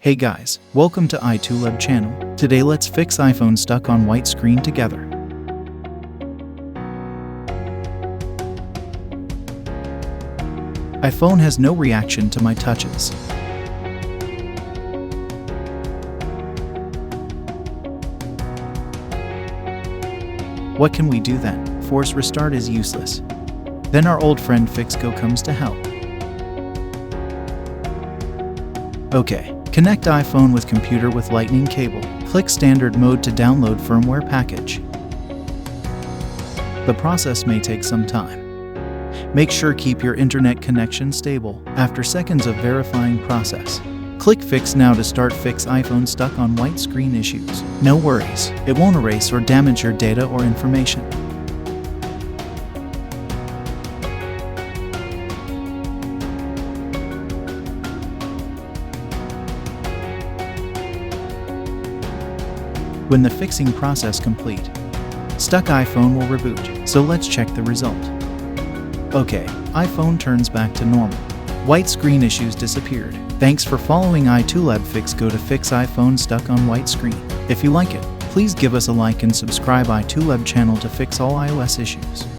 Hey guys, welcome to iToolab channel. Today let's fix iPhone stuck on white screen together. iPhone has no reaction to my touches. What can we do then? Force restart is useless. Then our old friend FixGo comes to help. Okay, connect iPhone with computer with lightning cable. Click standard mode to download firmware package. The process may take some time. Make sure keep your internet connection stable. After seconds of verifying process, click Fix Now to start fix iPhone stuck on white screen issues. No worries, it won't erase or damage your data or information. When the fixing process complete, stuck iPhone will reboot. So let's check the result. Okay, iPhone turns back to normal. White screen issues disappeared. Thanks for following iToolab FixGo to fix iPhone stuck on white screen. If you like it, please give us a like and subscribe iToolab channel to fix all iOS issues.